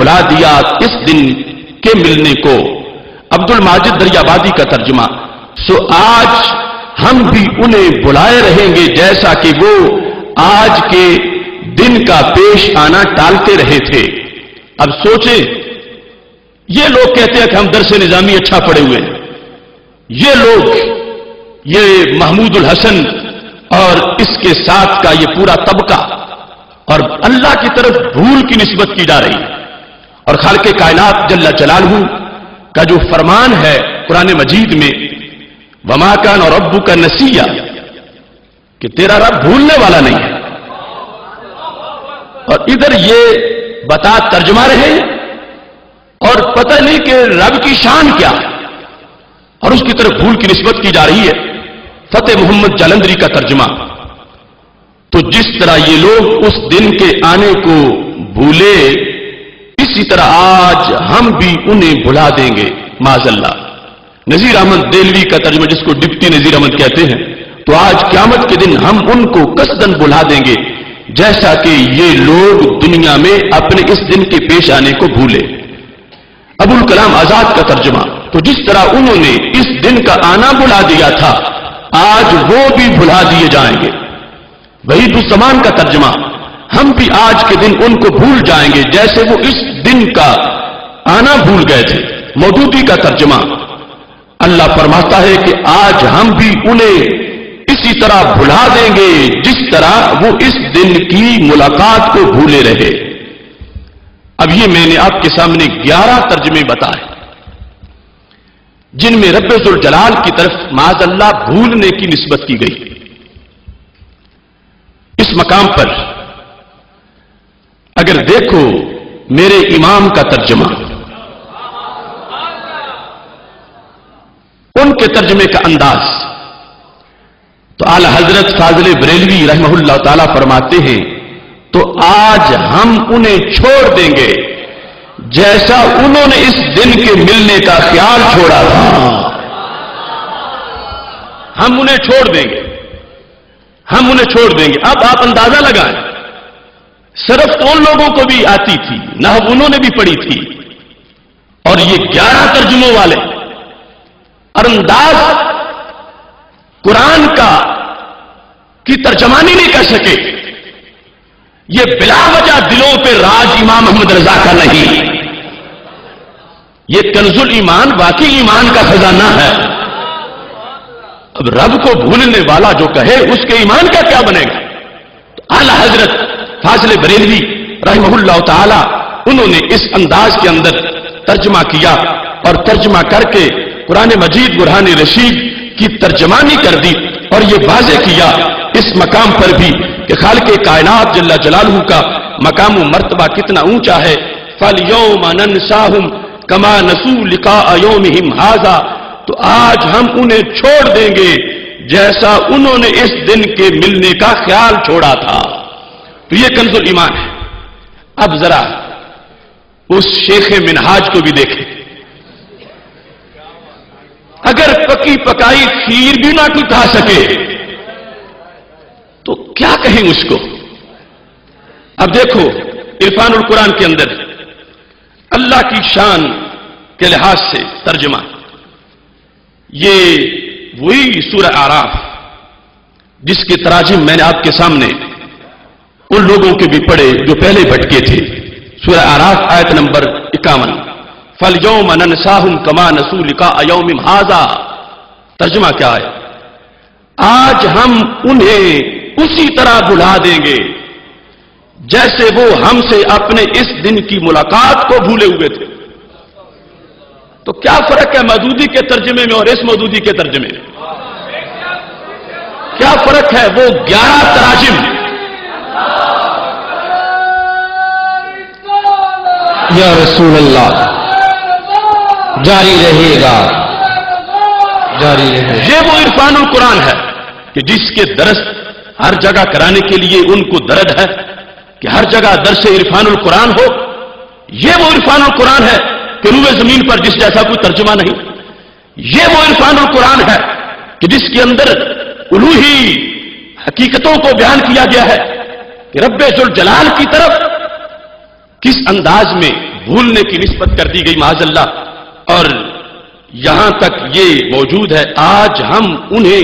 بلا دیا اس دن کے ملنے کو. عبد الماجد دریابادی کا ترجمہ. سو آج ہم بھی انہیں بلائے رہیں گے جیسا کہ وہ آج کے دن کا پیش آنا ٹالتے رہے تھے. اب سوچیں، یہ لوگ کہتے ہیں کہ ہم درس نظامی اچھا پڑھے ہوئے ہیں. یہ لوگ، یہ محمود الحسن اور اس کے ساتھ کا یہ پورا طبقہ، اور اللہ کی طرف بھول کی نسبت کی جا رہی ہے. اور خالق کائنات جل جلالہ کا جو فرمان ہے قرآن مجید میں، وما کان ربک نسیا، کہ تیرا رب بھولنے والا نہیں ہے. اور ادھر یہ بتا ترجمہ رہے اور پتہ نہیں کہ رب کی شان کیا، اور اس کی طرف بھول کی نسبت کی جا رہی ہے. فتح محمد جالندری کا ترجمہ. تو جس طرح یہ لوگ اس دن کے آنے کو بھولے، اسی طرح آج ہم بھی انہیں بھلا دیں گے معاذ اللہ. نذیر احمد دہلوی کا ترجمہ، جس کو ڈپٹی نذیر احمد کہتے ہیں، تو آج قیامت کے دن ہم ان کو قصدن بھلا دیں گے جیسا کہ یہ لوگ دنیا میں اپنے اس دن کے پیش آنے کو بھولے. ابو الکلام آزاد کا ترجمہ. تو جس طرح انہوں نے اس دن کا آنا بھلا دیا تھا، آج وہ بھی بھلا دیے جائیں گے. وحید الزمان کا ترجمہ. ہم بھی آج کے دن ان کو بھول جائیں گے جیسے وہ اس دن کا آنا بھول گئے تھے. مودودی کا ترجمہ. اللہ فرماتا ہے کہ آج ہم بھی انہیں اسی طرح بھلا دیں گے جس طرح وہ اس دن کی ملاقات کو بھولے رہے. اب یہ میں نے آپ کے سامنے 11 ترجمے بتائے جن میں رب ذوالجلال کی طرف معاذ اللہ بھولنے کی نسبت کی گئی. اس مقام پر اگر دیکھو میرے امام کا ترجمہ، ان کے ترجمے کا انداز، تو اعلی حضرت فاضل بریلوی رحمہ اللہ تعالی فرماتے ہیں تو آج ہم انہیں چھوڑ دیں گے جیسا انہوں نے اس دن کے ملنے کا خیال چھوڑا تھا. ہم انہیں چھوڑ دیں گے، ہم انہیں چھوڑ دیں گے. اب آپ اندازہ لگائیں، صرف تو ان لوگوں کو بھی آتی تھی، نحو انہوں نے بھی پڑھی تھی، اور یہ 11 ترجموں والے، اور انداز قرآن کا کی ترجمانی نہیں کر سکے. یہ بلا وجہ دلوں پہ راج امام محمد رضا کا نہیں، یہ کنز الایمان واقعی ایمان کا خزانہ ہے. اب رب کو بھولنے والا جو کہے اس کے ایمان کا کیا بنے گا؟ تو اعلی حضرت فاضل بریلوی رحمہ اللہ تعالی انہوں نے اس انداز کے اندر ترجمہ کیا، اور ترجمہ کر کے قرآن مجید برہان رشید کی ترجمانی کر دی، اور یہ واضح کیا اس مقام پر بھی کہ خالق کائنات جل جلالہ کا مقام و مرتبہ کتنا اونچا ہے. فَالْيَوْمَ نَنْسَاهُمْ كَمَا نَسُوا لِقَاءَ يَوْمِهِمْ هَذَا. تو آج ہم انہیں چھوڑ دیں گے جیسا انہوں نے اس دن کے ملنے کا خیال چھوڑا تھا. تو یہ کنز الایمان ہے. اب ذرا اس شیخ منہاج کو بھی دیکھیں. اگر پکی پکائی کھیر بھی نہ کوئی کھا سکے تو کیا کہیں اس کو؟ اب دیکھو عرفان القرآن کے اندر اللہ کی شان کے لحاظ سے ترجمہ، یہ وہی سورہ اعراف جس کے تراجم میں نے آپ کے سامنے ان لوگوں کے بھی پڑھے جو پہلے بھٹکے تھے. سورہ اعراف آیت نمبر 51. فَالْيَوْمَ نَنْسَاهُمْ كَمَا نَسُوا لِقَاءَ يَوْمِهِمْ هَذَا. ترجمہ کیا ہے؟ آج ہم انہیں اسی طرح بھلا دیں گے جیسے وہ ہم سے اپنے اس دن کی ملاقات کو بھولے ہوئے تھے. تو کیا فرق ہے مودودی کے ترجمے میں اور اس مودودی کے ترجمے میں؟ کیا فرق ہے؟ وہ 11 تراجم یا رسول اللہ جاری رہے گا، جاری رہے. یہ وہ عرفان القرآن ہے کہ جس کے درس ہر جگہ کرانے کے لیے ان کو درد ہے کہ ہر جگہ درس عرفان القرآن ہو. یہ وہ عرفان القرآن ہے کہ روئے زمین پر جس جیسا کوئی ترجمہ نہیں. یہ وہ عرفان القرآن ہے کہ جس کے اندر الوہی حقیقتوں کو بیان کیا گیا ہے کہ رب ذوالجلال کی طرف کس انداز میں بھولنے کی نسبت کر دی گئی معاذ اللہ، اور یہاں تک یہ موجود ہے آج ہم انہیں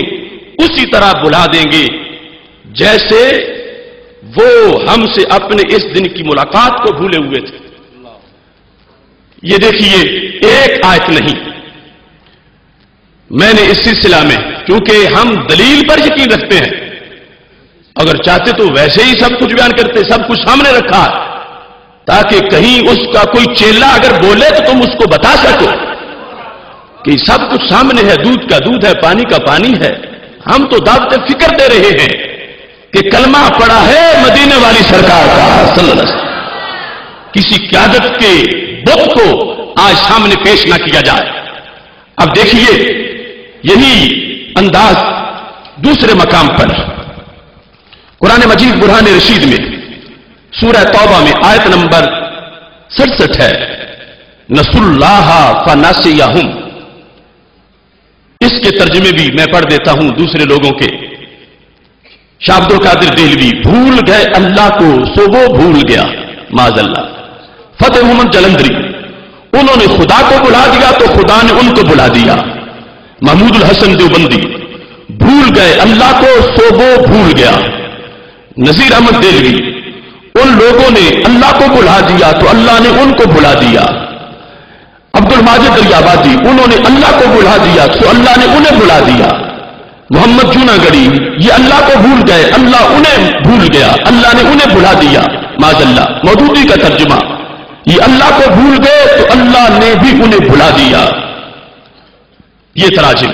اسی طرح بلا دیں گے جیسے وہ ہم سے اپنے اس دن کی ملاقات کو بھولے ہوئے تھے۔ یہ دیکھیے ایک آیت نہیں، میں نے اس سلسلہ میں کیونکہ ہم دلیل پر یقین رکھتے ہیں، اگر چاہتے تو ویسے ہی سب کچھ بیان کرتے، سب کچھ سامنے رکھا تاکہ کہیں اس کا کوئی چیلا اگر بولے تو تم اس کو بتا سکو کہ سب کچھ سامنے ہے، دودھ کا دودھ ہے، پانی کا پانی ہے۔ ہم تو دعوت فکر دے رہے ہیں کہ کلمہ پڑا ہے مدینے والی سرکار کا صلی اللہ علیہ وسلم، کسی قیادت کے بت کو آج سامنے پیش نہ کیا جائے۔ اب دیکھیے یہی انداز دوسرے مقام پر قرآن مجید برہان رشید میں سورہ توبہ میں آیت نمبر 67 ہے، نسوا اللہ فنسیہم۔ اس کے ترجمے بھی میں پڑھ دیتا ہوں دوسرے لوگوں کے۔ شاہ عبد القادر دہلوی، بھول گئے اللہ کو سو وہ بھول گیا معاذ اللہ۔ فتح محمد جلندری، انہوں نے خدا کو بلا دیا تو خدا نے ان کو بلا دیا۔ محمود الحسن دیوبندی، بھول گئے اللہ کو سو وہ بھول گیا۔ نذیر احمد دہلوی، ان لوگوں نے اللہ کو بلا دیا تو اللہ نے ان کو بلا دیا۔ عبد الماجد دریابادی، انہوں نے اللہ کو بلا دیا تو اللہ نے انہیں بلا دیا۔ محمد جوناگڑی، یہ اللہ کو بھول گئے، اللہ انہیں بھول گیا، اللہ نے انہیں بلا دیا معاذ اللہ۔ مودودی کا ترجمہ، یہ اللہ کو بھول گئے تو اللہ نے بھی انہیں بلا دیا۔ یہ تراجم،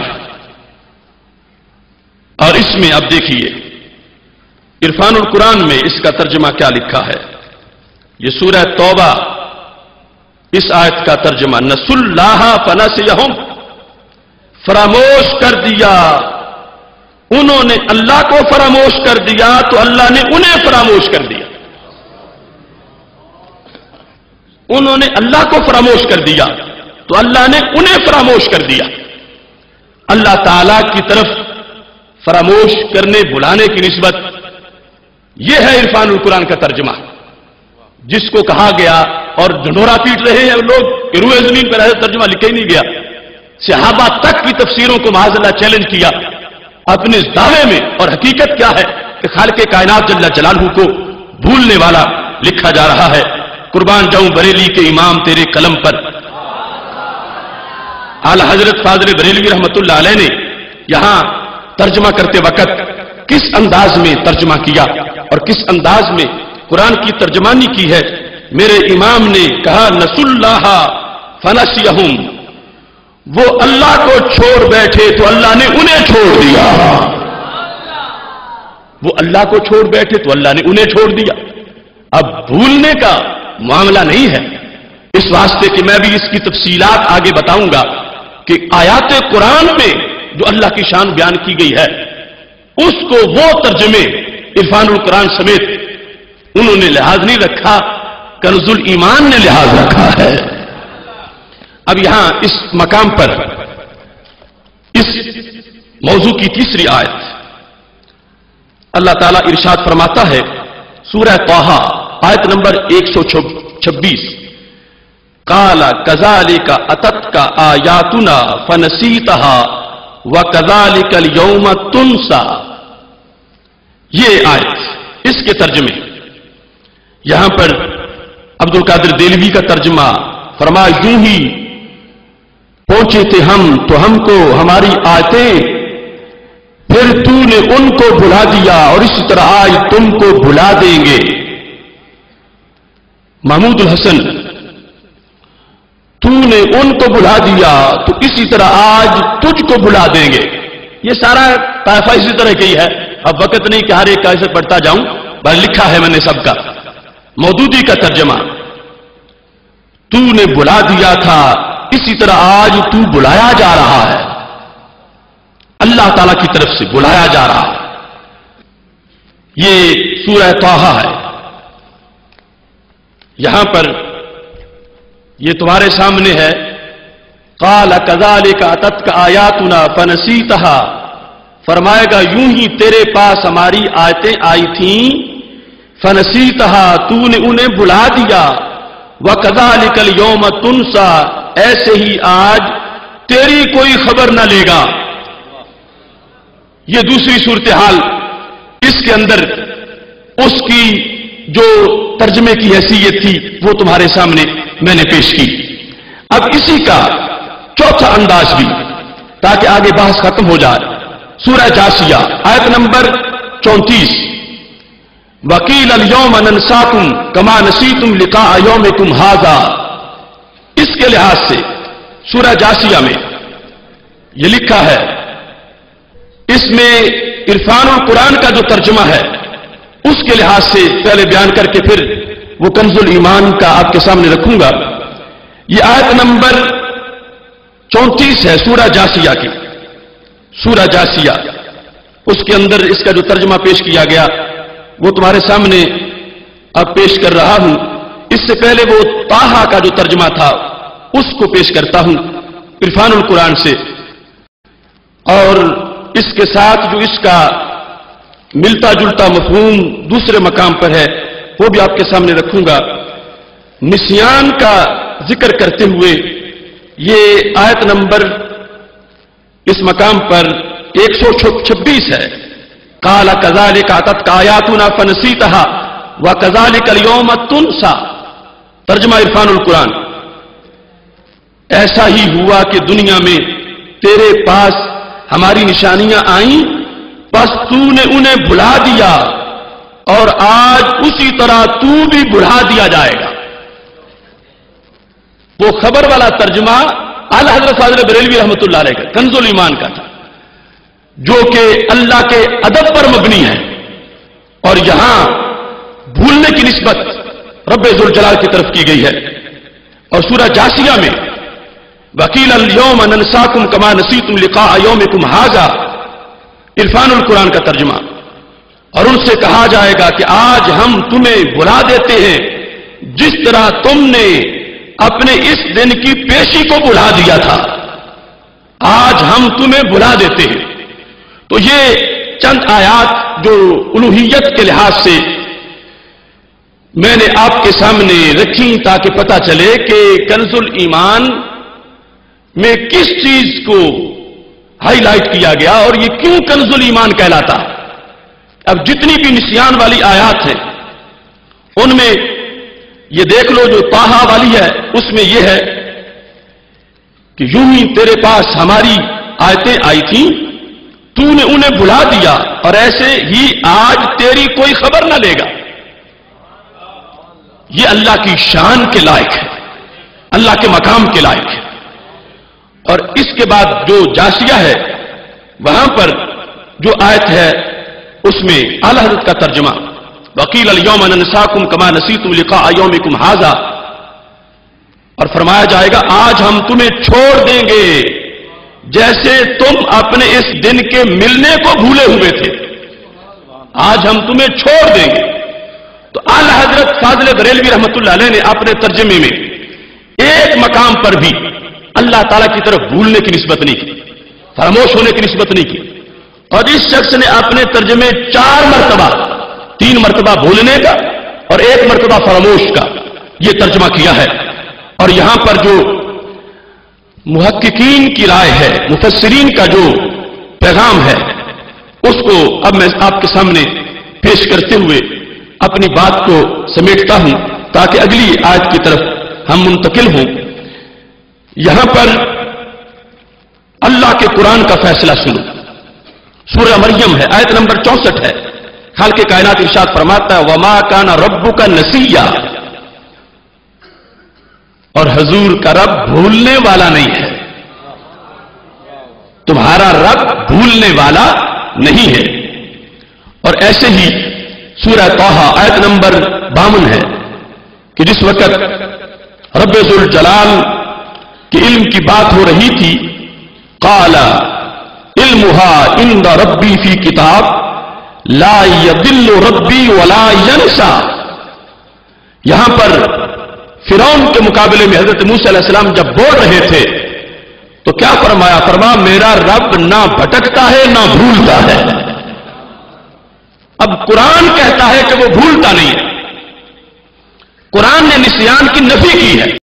اور اس میں اب دیکھیے عرفان القرآن میں اس کا ترجمہ کیا لکھا ہے۔ یہ سورہ توبہ اس آیت کا ترجمہ، نسوا اللہ فنسیہم، فراموش کر دیا، انہوں نے اللہ کو فراموش کر دیا تو اللہ نے انہیں فراموش کر دیا۔ انہوں نے اللہ کو فراموش کر دیا تو اللہ نے انہیں فراموش کر دیا۔ اللہ تعالی کی طرف فراموش کرنے بلانے کی نسبت، یہ ہے عرفان القرآن کا ترجمہ، جس کو کہا گیا اور ڈھنڈورا پیٹ رہے ہیں لوگ کہ روئے زمین پر ایسا ترجمہ لکھا ہی نہیں گیا۔ صحابہ تک کی تفسیروں کو معاذ اللہ چیلنج کیا اپنے اس دعوے میں، اور حقیقت کیا ہے کہ خالق کائنات جل جلالہ کو بھولنے والا لکھا جا رہا ہے۔ قربان جاؤں بریلی کے امام تیرے قلم پر۔ اعلی حضرت فاضل بریلوی رحمت اللہ علیہ نے یہاں ترجمہ کرتے وقت کس انداز میں ترجمہ کیا اور کس انداز میں قرآن کی ترجمانی کی ہے۔ میرے امام نے کہا نسوا اللہ فنسیہم، وہ اللہ کو چھوڑ بیٹھے تو اللہ نے انہیں چھوڑ دیا۔ وہ اللہ کو چھوڑ بیٹھے تو اللہ نے انہیں چھوڑ دیا۔ اب بھولنے کا معاملہ نہیں ہے، اس واسطے کہ میں بھی اس کی تفصیلات آگے بتاؤں گا کہ آیات قرآن میں جو اللہ کی شان بیان کی گئی ہے اس کو وہ ترجمے عرفان القرآن سمیت انہوں نے لحاظ نہیں رکھا، کنز الایمان نے لحاظ رکھا ہے۔ اب یہاں اس مقام پر اس موضوع کی تیسری آیت اللہ تعالیٰ ارشاد فرماتا ہے، سورہ طٰہٰ آیت نمبر 126، قَالَ كَذَلِكَ أَتَتْكَ آيَاتُنَا فَنَسِيتَهَا وَكَذَلِكَ الْيَوْمَ تُنسَى۔ یہ آیت، اس کے ترجمے یہاں پر عبد القادر دہلوی کا ترجمہ فرما یوں ہی پہنچے تھے ہم تو ہم کو ہماری آیتیں، پھر تو نے ان کو بھلا دیا اور اسی طرح آج تم کو بھلا دیں گے۔ محمود الحسن، تو نے ان کو بھلا دیا تو اسی طرح آج تجھ کو بھلا دیں گے۔ یہ سارا طائفہ اسی طرح کی ہے، اب وقت نہیں کہ ہر ایک کا ایسے پڑھتا جاؤں، بس لکھا ہے میں نے سب کا۔ مودودی کا ترجمہ، تو نے بلا دیا تھا اسی طرح آج تو بلایا جا رہا ہے، اللہ تعالی کی طرف سے بلایا جا رہا ہے۔ یہ سورہ طٰہٰ ہے، یہاں پر یہ تمہارے سامنے ہے، قَالَ كَذَلِكَ أَتَتْكَ آيَاتُنَا فَنَسِيتَهَا، فرمائے گا یوں ہی تیرے پاس ہماری آیتیں آئی تھیں، فَنَسِيتَهَا، تو نے انہیں بھلا دیا، وَكَذَلِكَ الْيَوْمَ تُنْسَى، ایسے ہی آج تیری کوئی خبر نہ لے گا۔ یہ دوسری صورتحال، اس کے اندر اس کی جو ترجمے کی حیثیت تھی وہ تمہارے سامنے میں نے پیش کی۔ اب اسی کا چوتھا انداز بھی، تاکہ آگے بحث ختم ہو جائے، سورہ جاسیہ آیت نمبر 34، وَقِيلَ الْيَوْمَ نَنْسَاكُمْ كَمَا نَسِيتُمْ لِقَاءَ يَوْمِكُمْ هَذَا، اس کے لحاظ سے سورہ جاسیہ میں یہ لکھا ہے، اس میں عرفان القرآن کا جو ترجمہ ہے اس کے لحاظ سے پہلے بیان کر کے پھر وہ کنز الایمان کا آپ کے سامنے رکھوں گا۔ یہ آیت نمبر 34 ہے سورہ جاسیہ کی، سورہ جاسیہ، اس کے اندر اس کا جو ترجمہ پیش کیا گیا وہ تمہارے سامنے اب پیش کر رہا ہوں۔ اس سے پہلے وہ طٰہٰ کا جو ترجمہ تھا اس کو پیش کرتا ہوں عرفان القرآن سے، اور اس کے ساتھ جو اس کا ملتا جلتا مفہوم دوسرے مقام پر ہے وہ بھی آپ کے سامنے رکھوں گا۔ نسیان کا ذکر کرتے ہوئے یہ آیت نمبر اس مقام پر 126 ہے، قال كذلك اتتك آیاتنا فنسیتها وكذلك اليوم تنسى، ترجمہ عرفان القرآن، ایسا ہی ہوا کہ دنیا میں تیرے پاس ہماری نشانیاں آئیں، بس تو نے انہیں بھلا دیا، اور آج اسی طرح تو بھی بھلا دیا جائے گا۔ وہ خبر والا ترجمہ اعلیٰ حضرت فاضل بریلوی رحمۃ اللہ علیہ کا کنز الایمان کا تھا، جو کہ اللہ کے ادب پر مبنی ہے، اور یہاں بھولنے کی نسبت رب ذوالجلال کی طرف کی گئی ہے۔ اور سورہ جاسیہ میں وَقِيلَ الْيَوْمَ نَنْسَاكُمْ كَمَا نَسِيتُمْ لِقَاءَ يَوْمِكُمْ هَذَا، عرفان القرآن کا ترجمہ، اور ان سے کہا جائے گا کہ آج ہم تمہیں بھلا دیتے ہیں جس طرح تم نے اپنے اس دن کی پیشی کو بھلا دیا تھا، آج ہم تمہیں بھلا دیتے ہیں۔ تو یہ چند آیات جو الوہیت کے لحاظ سے میں نے آپ کے سامنے رکھی تاکہ پتہ چلے کہ کنز الایمان میں کس چیز کو ہائی لائٹ کیا گیا اور یہ کیوں کنز الایمان کہلاتا ہے۔ اب جتنی بھی نسیان والی آیات ہیں ان میں یہ دیکھ لو، جو طٰہٰ والی ہے اس میں یہ ہے کہ یوں ہی تیرے پاس ہماری آیتیں آئی تھیں، تو نے انہیں بھلا دیا، اور ایسے ہی آج تیری کوئی خبر نہ لے گا۔ یہ اللہ کی شان کے لائق ہے، اللہ کے مقام کے لائق ہے۔ اور اس کے بعد جو جاسیہ ہے وہاں پر جو آیت ہے اس میں اعلیٰ حضرت کا ترجمہ وَقِيلَ الْيَوْمَ نَنْسَاكُمْ كَمَا نَسِيتُمْ لِقَاءَ يَوْمِكُمْ هَذَا، اور فرمایا جائے گا آج ہم تمہیں چھوڑ دیں گے جیسے تم اپنے اس دن کے ملنے کو بھولے ہوئے تھے، آج ہم تمہیں چھوڑ دیں گے۔ تو اعلیٰ حضرت فاضل بریلوی رحمۃ اللہ علیہ نے اپنے ترجمے میں ایک مقام پر بھی اللہ تعالیٰ کی طرف بھولنے کی نسبت نہیں کی، فراموش ہونے کی نسبت نہیں کی، اور اس شخص نے اپنے ترجمے 4 مرتبہ، 3 مرتبہ بھولنے کا اور 1 مرتبہ فراموش کا یہ ترجمہ کیا ہے۔ اور یہاں پر جو محققین کی رائے ہے، مفسرین کا جو پیغام ہے، اس کو اب میں آپ کے سامنے پیش کرتے ہوئے اپنی بات کو سمیٹتا ہوں تاکہ اگلی آیت کی طرف ہم منتقل ہوں۔ یہاں پر اللہ کے قرآن کا فیصلہ سنو، سورہ مریم ہے، آیت نمبر 64 ہے۔ خالق کائنات ارشاد فرماتا ہے وَمَا كَانَ رَبُّكَ نَسِيًّا، اور حضور کا رب بھولنے والا نہیں ہے، تمہارا رب بھولنے والا نہیں ہے۔ اور ایسے ہی سورہ طٰہٰ آیت نمبر 52 ہے کہ جس وقت رب ذوالجلال کے علم کی بات ہو رہی تھی، قال علمها عند ربی فی کتاب لا یضل ربی ولا ینسا۔ یہاں پر فرعون کے مقابلے میں حضرت موسیٰ علیہ السلام جب بول رہے تھے تو کیا فرمایا؟ فرمایا میرا رب نہ بھٹکتا ہے نہ بھولتا ہے۔ اب قرآن کہتا ہے کہ وہ بھولتا نہیں ہے، قرآن نے نسیان کی نفی کی ہے